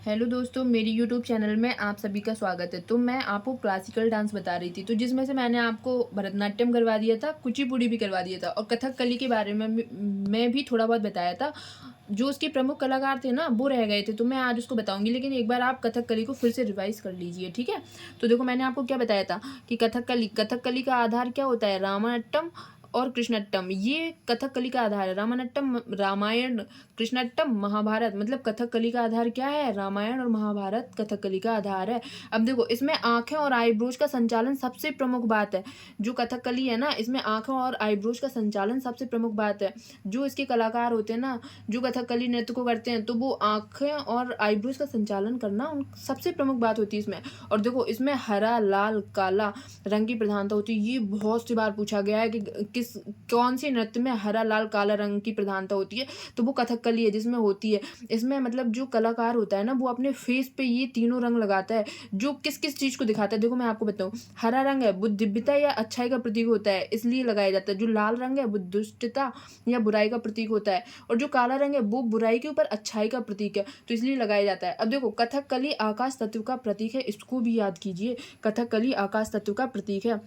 Hello दोस्तों, मेरी YouTube channel में आप सभी का स्वागत है। तो मैं आपको क्लासिकल डांस बता रही थी, तो जिसमें से मैंने आपको भरतनाट्यम करवा दिया था, कुचिपुड़ी भी करवा दिया था और कथकली के बारे में मैं भी थोड़ा बहुत बताया था। जो उसके प्रमुख कलाकार थे ना, वो रह गए थे, तो मैं आज उसको बताऊंगी। लेकिन एक बार आप कथकली को फिर से रिवाइज कर लीजिए, ठीक है। तो देखो, मैंने आपको क्या बताया था कि कथकली का आधार क्या होता है, रामायणम और कृष्णट्टम। ये कथकली का आधार है। रामायणम रामायण, कृष्णट्टम महाभारत। मतलब कथकली का आधार क्या है, रामायण और महाभारत कथकली का आधार है। अब देखो, इसमें आंखें और आईब्रोज का संचालन सबसे प्रमुख बात है। जो कथकली है ना, इसमें आंखों और आईब्रोज का संचालन सबसे प्रमुख बात है। जो इसके कलाकार होते हैं ना, जो कथकली नृत्य को करते हैं, तो वो आंखें और आईब्रोज का संचालन करना सबसे प्रमुख बात होती है इसमें। और देखो, इसमें हरा, लाल, काला रंग की प्रधानता होती है। ये बहुत सी बार पूछा गया है कि कौन से नृत्य में हरा, लाल, काला रंग की प्रधानता होती है, तो वो कथकली है जिसमें होती है। इसमें मतलब जो कलाकार होता है ना, वो अपने फेस पे ये तीनों रंग लगाता है, जो किस किस चीज को दिखाता है। देखो, मैं आपको बताऊं, हरा रंग है वो दिव्यता या अच्छाई का प्रतीक होता है, इसलिए लगाया जाता है। जो लाल रंग है वो दुष्टता या बुराई का प्रतीक होता है, और जो काला रंग है वो बुराई के ऊपर अच्छाई का प्रतीक है, तो इसलिए लगाया जाता है। अब देखो, कथकली आकाश तत्व का प्रतीक है, इसको भी याद कीजिए। कथकली आकाश तत्व का प्रतीक है।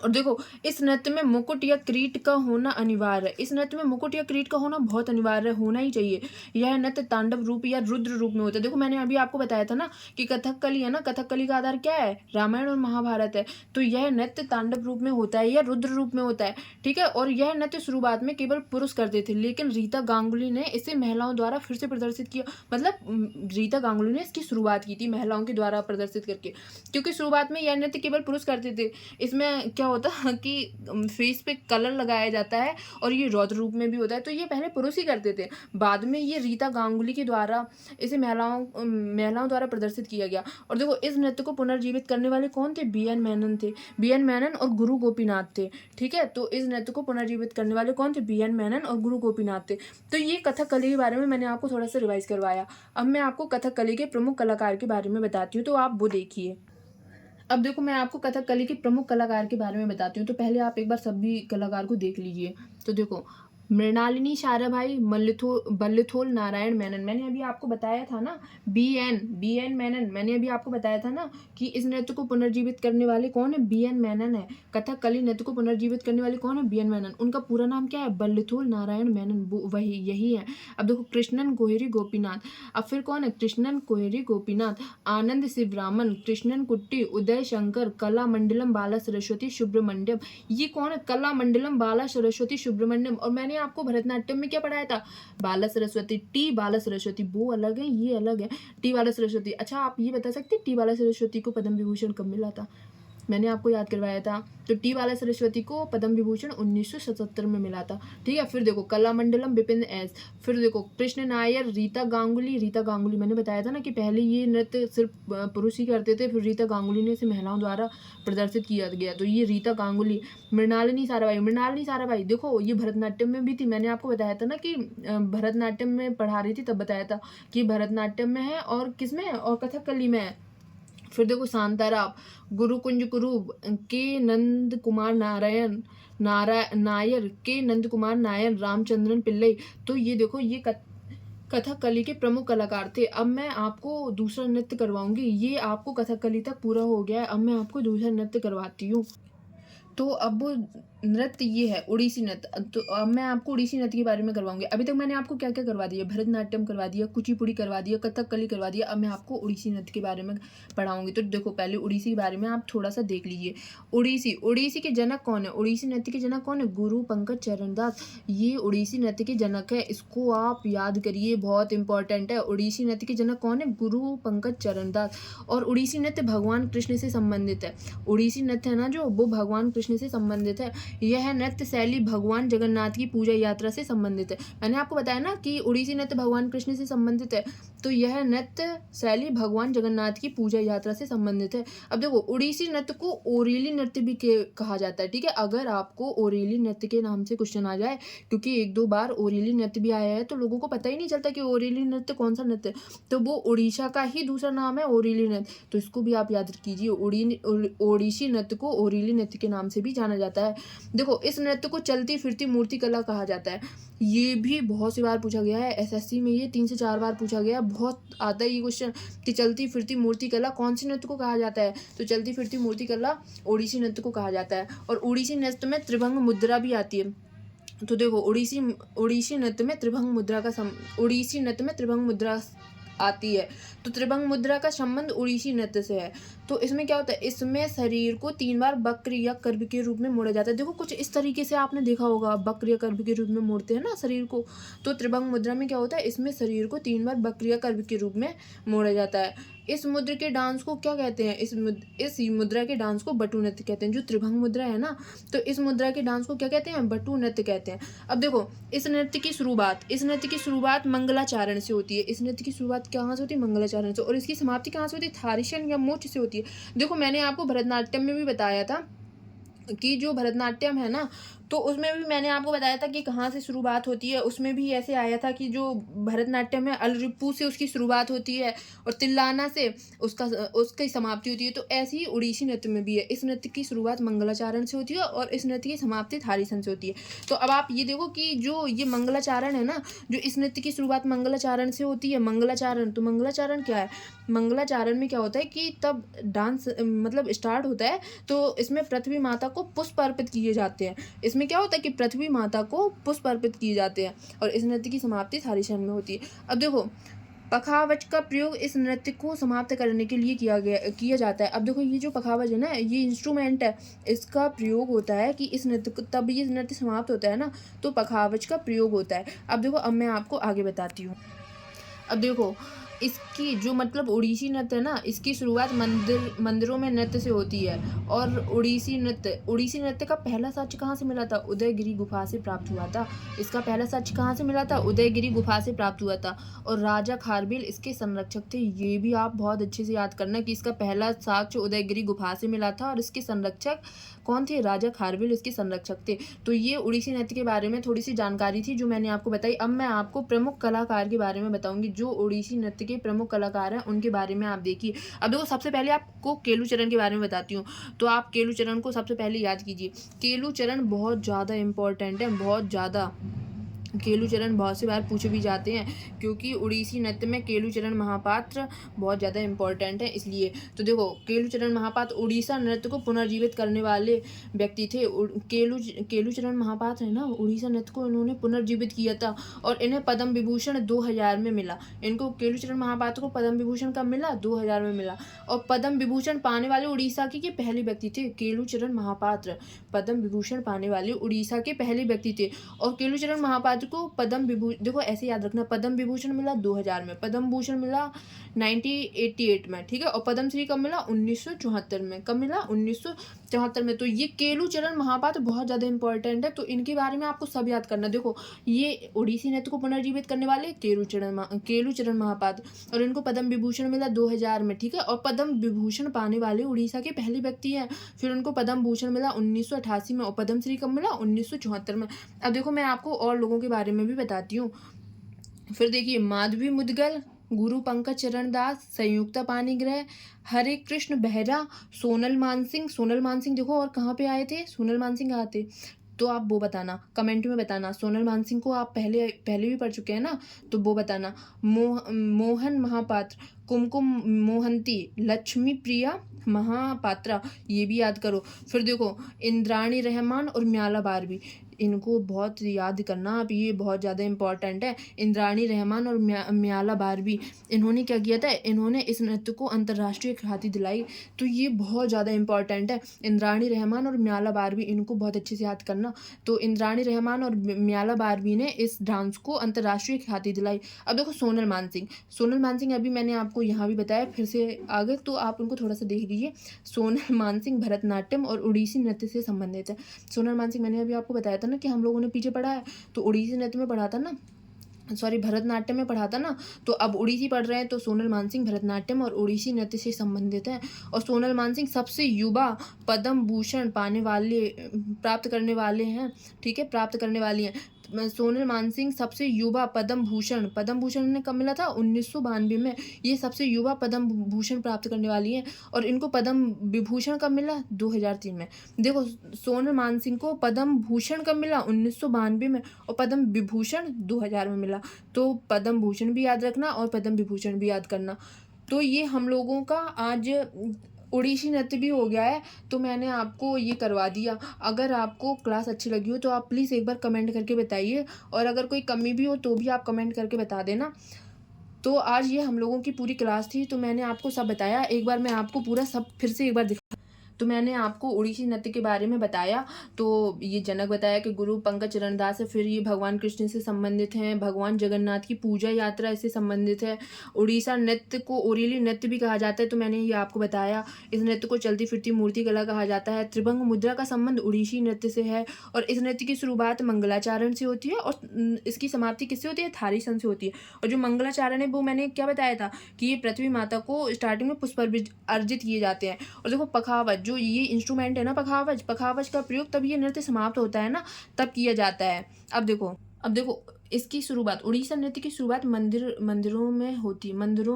और देखो, इस नृत्य में मुकुट या क्रीट का होना अनिवार्य है। इस नृत्य में मुकुट या क्रीट का होना बहुत अनिवार्य है, होना ही चाहिए। यह नृत्य तांडव रूप या रुद्र रूप में होता है। देखो, मैंने अभी आपको बताया था ना कि कथकली है ना, कथकली का आधार क्या है, रामायण और महाभारत है। तो यह नृत्य तांडव रूप में होता है या रुद्र रूप में होता है, ठीक है। और यह नृत्य शुरुआत में केवल पुरुष करते थे, लेकिन रीता गांगुली ने इसे महिलाओं द्वारा फिर से प्रदर्शित किया। मतलब रीता गांगुली ने इसकी शुरुआत की थी महिलाओं के द्वारा प्रदर्शित करके, क्योंकि शुरुआत में यह नृत्य केवल पुरुष करते थे। इसमें क्या होता है कि फेस पे कलर लगाया जाता है, और ये रौद्र रूप में भी होता है। तो ये पहले पुरुष ही करते थे, बाद में ये रीता गांगुली के द्वारा इसे महिलाओं द्वारा प्रदर्शित किया गया। और देखो, इस नृत्य को पुनर्जीवित करने वाले कौन थे, बी.एन. मेनन थे। बी.एन. मेनन और गुरु गोपीनाथ थे, ठीक है। तो इस नृत्य को पुनर्जीवित करने वाले कौन थे, बी.एन. मेनन और गुरु गोपीनाथ थे। तो ये कथकली के बारे में मैंने आपको थोड़ा सा रिवाइज करवाया। अब मैं आपको कथकली के प्रमुख कलाकार के बारे में बताती हूँ, तो आप वो देखिए। अब देखो, मैं आपको कथकली के प्रमुख कलाकार के बारे में बताती हूँ। तो पहले आप एक बार सभी कलाकार को देख लीजिए। तो देखो, मृणालिनी साराभाई, बल्लथोल नारायण मेनन, मैंने अभी आपको बताया था ना। बी एन मेनन, मैंने अभी आपको बताया था ना कि इस नृत्य को पुनर्जीवित करने वाले कौन है, बी.एन. मेनन है। कथकली नृत्य को पुनर्जीवित करने वाले कौन है, बी.एन. मेनन। उनका पूरा नाम क्या है, बल्लथोल नारायण मेनन, वो वही यही है। अब देखो, कृष्णन कोहरी गोपीनाथ। अब फिर कौन है, कृष्णन कोहरी गोपीनाथ, आनंद शिवरामन, कृष्णन कुट्टी, उदय शंकर, कला मंडलम बाला सरस्वती सुब्रमण्यम। ये कौन है, कला मंडलम बाला सरस्वती सुब्रमण्यम। और मैंने आपको भरतनाट्यम में क्या पढ़ाया था, बाला सरस्वती, टी बाला सरस्वती, वो अलग है ये अलग है, टी बाला सरस्वती। अच्छा, आप ये बता सकते टी बाला सरस्वती को पद्म विभूषण कब मिला था, मैंने आपको याद करवाया था। तो टी बाला सरस्वती को पद्म विभूषण 1977 में मिला था, ठीक है। फिर देखो, कलामंडलम बिपिन एस। फिर देखो, कृष्ण नायर, रीता गांगुली मैंने बताया था ना कि पहले ये नृत्य सिर्फ पुरुष ही करते थे, फिर रीता गांगुली ने इसे महिलाओं द्वारा प्रदर्शित किया गया, तो ये रीता गांगुली। मृणालिनी साराभाई देखो, ये भरतनाट्यम में भी थी। मैंने आपको बताया था ना कि भरतनाट्यम में पढ़ा रही थी, तब बताया था कि भरतनाट्यम में है और किसमें है, और कथकली में है। फिर देखो, शांताराम, गुरुकुंज कुरूब, के नंद कुमार नायर, के नंद कुमार नायर, रामचंद्रन पिल्लई। तो ये देखो, ये कथकली के प्रमुख कलाकार थे। अब मैं आपको दूसरा नृत्य करवाऊंगी। ये आपको कथकली तक पूरा हो गया है, अब मैं आपको दूसरा नृत्य करवाती हूँ। तो अब वो नृत्य ये है उड़ीसी नृत्य। तो अब मैं आपको उड़ीसी नृत्य के बारे में करवाऊंगी। अभी तक मैंने आपको क्या क्या करवा दिया, भरतनाट्यम करवा दिया, कुचिपुड़ी करवा दिया, कथकली करवा दिया। अब मैं आपको उड़ीसी नृत्य के बारे में पढ़ाऊंगी। तो देखो, पहले उड़ीसी के बारे में आप थोड़ा सा देख लीजिए। उड़ीसी के जनक कौन है, उड़ीसी नृत्य के जनक कौन है, गुरु पंकज चरणदास। ये उड़ीसी नृत्य के जनक है, इसको आप याद करिए, बहुत इंपॉर्टेंट है। उड़ीसी नृत्य के जनक कौन है, गुरु पंकज चरणदास। और उड़ीसी नृत्य भगवान कृष्ण से संबंधित है। उड़ीसी नृत्य है ना जो, वो भगवान कृष्ण से संबंधित है। यह नृत्य शैली भगवान जगन्नाथ की पूजा यात्रा से संबंधित है। मैंने आपको बताया ना कि उड़ीसी नृत्य भगवान कृष्ण से संबंधित है, तो यह नृत्य शैली भगवान जगन्नाथ की पूजा यात्रा से संबंधित है। अब देखो, उड़ीसी नृत्य को ओरेली नृत्य भी कहा जाता है, ठीक है। अगर आपको ओरेली नृत्य के नाम से क्वेश्चन आ जाए, क्योंकि एक दो बार ओरेली नृत्य भी आया है, तो लोगों को पता ही नहीं चलता कि ओरेली नृत्य कौन सा नृत्य है, तो वो उड़ीसा का ही दूसरा नाम है ओरेली नृत्य। तो इसको भी आप याद कीजिए, ओडिसी नृत्य को ओरेली नृत्य के नाम से भी जाना जाता है। देखो इस नृत्य को चलती फिरती मूर्ति कला कहा जाता है। ये भी बहुत सी बार पूछा गया है, एसएससी में ये 3 से 4 बार पूछा गया है, बहुत आता है ये क्वेश्चन कि चलती फिरती मूर्ति कला कौन से नृत्य को कहा जाता है। तो चलती फिरती मूर्ति कला ओडिसी नृत्य को कहा जाता है। और ओडिसी नृत्य में त्रिभंग मुद्रा भी आती है। तो देखो ओडिसी नृत्य में त्रिभंग मुद्रा का ओडिसी नृत्य में त्रिभंग मुद्रा आती है। तो त्रिभंग मुद्रा का संबंध ओडिसी नृत्य से है। तो इसमें क्या होता है, इसमें शरीर को 3 बार वक्र या कर्व के रूप में मोड़ा जाता है। देखो कुछ इस तरीके से आपने देखा होगा, वक्र या कर्व के रूप में मोड़ते हैं ना शरीर को। तो त्रिभंग मुद्रा में क्या होता है, इसमें शरीर को 3 बार वक्र या कर्व के रूप में मोड़ा जाता है। इस मुद्रा के डांस को क्या कहते हैं, इस मुद्रा के डांस को बटू नृत्य कहते हैं। जो त्रिभंग मुद्रा है ना, तो इस मुद्रा के डांस को क्या कहते हैं, बटू नृत्य कहते हैं। अब देखो इस नृत्य की शुरुआत मंगलाचरण से होती है। इस नृत्य की शुरुआत कहाँ से होती है, मंगलाचरण से। और इसकी समाप्ति कहाँ से होती है, थारीशन या मोच से होती है। देखो मैंने आपको भरतनाट्यम में भी बताया था कि जो भरतनाट्यम है ना, तो उसमें भी मैंने आपको बताया था कि कहाँ से शुरुआत होती है। उसमें भी ऐसे आया था कि जो भरतनाट्यम है अलरिप्पू से उसकी शुरुआत होती है और तिल्लाना से उसकी समाप्ति होती है। तो ऐसे ही उड़ीसी नृत्य में भी है। इस नृत्य की शुरुआत मंगलाचरण से होती है और इस नृत्य की समाप्ति थारीसन से होती है। तो अब आप ये देखो कि जो ये मंगलाचरण है ना, जो इस नृत्य की शुरुआत मंगलाचरण से होती है, मंगलाचरण, तो मंगलाचरण क्या है, मंगलाचरण में क्या होता है कि तब डांस मतलब स्टार्ट होता है तो इसमें पृथ्वी माता को पुष्प अर्पित किए जाते हैं। इसमें क्या होता है कि पृथ्वी माता को पुष्प अर्पित किए जाते हैं और इस नृत्य की समाप्ति थारीशन में होती है। अब देखो पखावज का प्रयोग इस नृत्य को समाप्त करने के लिए किया जाता है। अब देखो ये जो पखावज है ना, ये इंस्ट्रूमेंट है, इसका प्रयोग होता है कि इस नृत्य को, तब ये नृत्य समाप्त होता है ना, तो पखावज का प्रयोग होता है। अब देखो अब मैं आपको आगे बताती हूँ। अब देखो इसकी जो मतलब ओडिसी नृत्य है ना, इसकी शुरुआत मंदिरों में नृत्य से होती है। और ओडिसी नृत्य का पहला साक्ष्य कहाँ से मिला था, उदयगिरी गुफा से प्राप्त हुआ था। इसका पहला साक्ष्य कहाँ से मिला था, उदयगिरी गुफा से प्राप्त हुआ था। और राजा खारबिल इसके संरक्षक थे। ये भी आप बहुत अच्छे से याद करना कि इसका पहला साक्ष्य उदयगिरी गुफा से मिला था और इसके संरक्षक कौन थे, राजा खारबिल इसके संरक्षक थे। तो ये ओडिसी नृत्य के बारे में थोड़ी सी जानकारी थी जो मैंने आपको बताई। अब मैं आपको प्रमुख कलाकार के बारे में बताऊंगी। जो ओडिसी नृत्य के प्रमुख कलाकार हैं उनके बारे में आप देखिए। अब देखो सबसे पहले आपको केलूचरण के बारे में बताती हूँ। तो आप केलूचरण को सबसे पहले याद कीजिए। केलूचरण बहुत ज़्यादा इंपॉर्टेंट है, बहुत ज़्यादा। केलूचरण बहुत सी बार पूछे भी जाते हैं क्योंकि उड़ीसी नृत्य में केलूचरण महापात्र बहुत ज़्यादा इंपॉर्टेंट है इसलिए। तो देखो केलूचरण महापात्र उड़ीसा नृत्य को पुनर्जीवित करने वाले व्यक्ति थे। केलूचरण महापात्र है ना, उड़ीसा नृत्य को इन्होंने पुनर्जीवित किया था और इन्हें पद्म विभूषण 2000 में मिला। इनको केलूचरण महापात्र को पद्म विभूषण कब मिला, 2000 में मिला। और पद्म विभूषण पाने वाले उड़ीसा के पहले व्यक्ति थे। केलूचरण महापात्र पद्म विभूषण पाने वाले उड़ीसा के पहले व्यक्ति थे। और केलूचरण महापात्र को पद्म विभूषण, देखो ऐसे याद रखना, पद्म विभूषण मिला 2000 में, पद्म भूषण मिला 1988 में, ठीक है। और पद्म श्री कब मिला, 1974 में। कब मिला, 1974 में। तो ये केलूचरण महापात्र बहुत ज़्यादा इंपॉर्टेंट है, तो इनके बारे में आपको सब याद करना। देखो ये ओडिसी नृत्य को पुनर्जीवित करने वाले केलूचरण महापात्र, और इनको पद्म विभूषण मिला 2000 में, ठीक है। और पद्म विभूषण पाने वाले उड़ीसा के पहले व्यक्ति हैं। फिर उनको पद्म भूषण मिला 1988 में और पद्म श्री कब मिला, 1974 में। अब देखो मैं आपको और लोगों के बारे में भी बताती हूँ। फिर देखिए माधवी मुदगल, गुरु पंकज चरण दास, संयुक्ता पाणिग्रह, हरे कृष्ण बेहरा, सोनल मानसिंह देखो और कहाँ पे आए थे, सोनल मानसिंह आए थे। तो आप वो बताना, कमेंट में बताना। सोनल मानसिंह को आप पहले भी पढ़ चुके हैं ना, तो वो बताना। मोहन महापात्र, कुमकुम मोहंती, लक्ष्मी प्रिया महापात्रा, ये भी याद करो। फिर देखो इंद्राणी रहमान और म्याला बारवी, इनको बहुत याद करना आप, ये बहुत ज़्यादा इंपॉर्टेंट है। इंद्राणी रहमान और म्याला बारवी, इन्होंने क्या किया था, इन्होंने इस नृत्य को अंतर्राष्ट्रीय ख्याति दिलाई। तो ये बहुत ज़्यादा इंपॉर्टेंट है। इंद्राणी रहमान और म्याला बारवी, इनको बहुत अच्छे से याद करना। तो इंद्राणी रहमान और म्याला बारवी ने इस डांस को अंतर्राष्ट्रीय ख्याति दिलाई। अब देखो सोनल मानसिंह अभी मैंने आपको यहाँ भी बताया, फिर से आगे तो आप उनको थोड़ा सा देख लीजिए। सोनल मानसिंह भरतनाट्यम और उड़ीसी नृत्य से संबंधित है। सोनल मानसिंह मैंने अभी आपको बताया था ना कि हम लोगों ने पीछे पढ़ा है, तो उड़ीसी नृत्य में पढ़ा था ना, सॉरी भरतनाट्यम में पढ़ा था ना, तो अब उड़ीसी पढ़ रहे हैं। तो सोनल मानसिंह भरतनाट्यम और उड़ीसी नृत्य से संबंधित है। और सोनल मानसिंह सबसे युवा पद्म भूषण प्राप्त करने वाले हैं, ठीक है, प्राप्त करने वाली हैं। सोनल मानसिंह सबसे युवा पद्म भूषण इन्हें कब मिला था? 1992 में। ये सबसे युवा पद्म भूषण प्राप्त करने वाली हैं। और इनको पद्म विभूषण कब मिला? 2003 में। देखो, सोनल मानसिंह को पद्म भूषण कब मिला? 1992 में। और पद्म विभूषण 2000 में मिला। तो पद्म भूषण भी याद रखना और पद्म विभूषण भी याद करना। तो ये हम लोगों का आज ओडिसी नृत्य भी हो गया है, तो मैंने आपको ये करवा दिया। अगर आपको क्लास अच्छी लगी हो तो आप प्लीज़ एक बार कमेंट करके बताइए, और अगर कोई कमी भी हो तो भी आप कमेंट करके बता देना। तो आज ये हम लोगों की पूरी क्लास थी, तो मैंने आपको सब बताया। एक बार मैं आपको पूरा सब फिर से एक बार तो मैंने आपको ओडिसी नृत्य के बारे में बताया। तो ये जनक बताया कि गुरु पंकज चरण दास है, फिर ये भगवान कृष्ण से संबंधित हैं, भगवान जगन्नाथ की पूजा यात्रा इससे संबंधित है। उड़ीसा नृत्य को ओरिली नृत्य भी कहा जाता है, तो मैंने ये आपको बताया। इस नृत्य को चलती फिरती मूर्ति कला कहा जाता है। त्रिभंग मुद्रा का संबंध उड़ीसी नृत्य से है, और इस नृत्य की शुरुआत मंगलाचारण से होती है और इसकी समाप्ति किससे होती है? थारी सन से होती है। और जो मंगलाचारण है वो मैंने क्या बताया था कि ये पृथ्वी माता को स्टार्टिंग में पुष्प अर्जित किए जाते हैं। और देखो, पखावज जो ये इंस्ट्रूमेंट है ना, पखावज का प्रयोग तब ये नृत्य समाप्त होता है ना, तब किया जाता है। अब देखो इसकी शुरुआत, उड़ीसा नृत्य की शुरुआत मंदिरों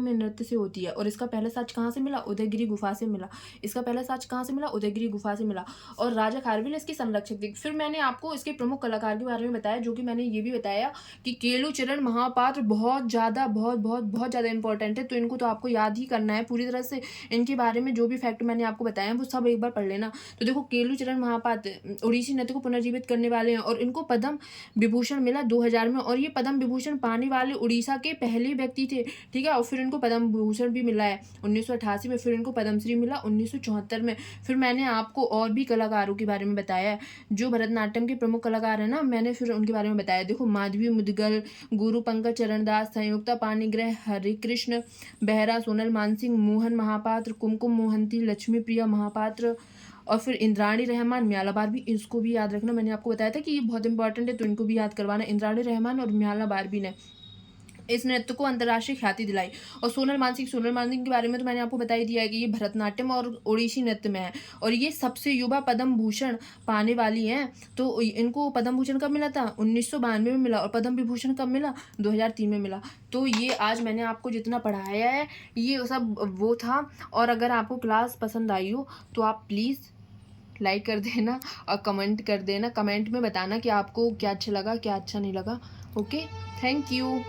में नृत्य से होती है। और इसका पहला साक्ष्य कहाँ से मिला? उदयगिरी गुफा से मिला। उदयगिरी गुफा से मिला। और राजा खारवेल इसकी संरक्षक थी। फिर मैंने आपको इसके प्रमुख कलाकार के बारे में बताया, जो कि मैंने ये भी बताया कि केलुचरण महापात्र बहुत ज़्यादा इंपॉर्टेंट है। तो इनको तो आपको याद ही करना है पूरी तरह से। इनके बारे में जो भी फैक्ट मैंने आपको बताया वो सब एक बार पढ़ लेना। तो देखो, केलुचरण महापात्र उड़ीसी नृत्य को पुनर्जीवित करने वाले हैं, और इनको पद्म विभूषण मिला 2000 में। और ये पद्म विभूषण पाने वाले उड़ीसा के पहले व्यक्ति थे, ठीक है। और फिर इनको पद्म विभूषण भी मिला है 1988 में। फिर इनको पद्मश्री मिला 1974 में। फिर मैंने आपको और भी कलाकारों के बारे में बताया है, जो भरतनाट्यम के प्रमुख कलाकार हैं ना, मैंने फिर उनके बारे में बताया। देखो, माधवी मुदगल, गुरु पंकज चरण दास, संयुक्ता पाणिग्रह, हरिकृष्ण बेहरा, सोनल मानसिंह, मोहन महापात्र, कुमकुम मोहंती, लक्ष्मी प्रिया महापात्र, और फिर इंद्राणी रहमान, म्याला बारबी। इसको भी याद रखना, मैंने आपको बताया था कि ये बहुत इंपॉर्टेंट है, तो इनको भी याद करवाना। इंद्राणी रहमान और म्याला बारबी ने इस नृत्य को अंतर्राष्ट्रीय ख्याति दिलाई। और सोनल मानसिंह के बारे में तो मैंने आपको बता ही दिया है कि ये भरतनाट्यम और ओडिसी नृत्य में है, और ये सबसे युवा पद्म भूषण पाने वाली हैं। तो इनको पद्म भूषण कब मिला था? 1992 में मिला। और पद्म विभूषण कब मिला? 2003 में मिला। तो ये आज मैंने आपको जितना पढ़ाया है ये सब वो था। और अगर आपको क्लास पसंद आई हो तो आप प्लीज़ लाइक कर देना और कमेंट कर देना। कमेंट में बताना कि आपको क्या अच्छा लगा, क्या अच्छा नहीं लगा। Okay, thank you.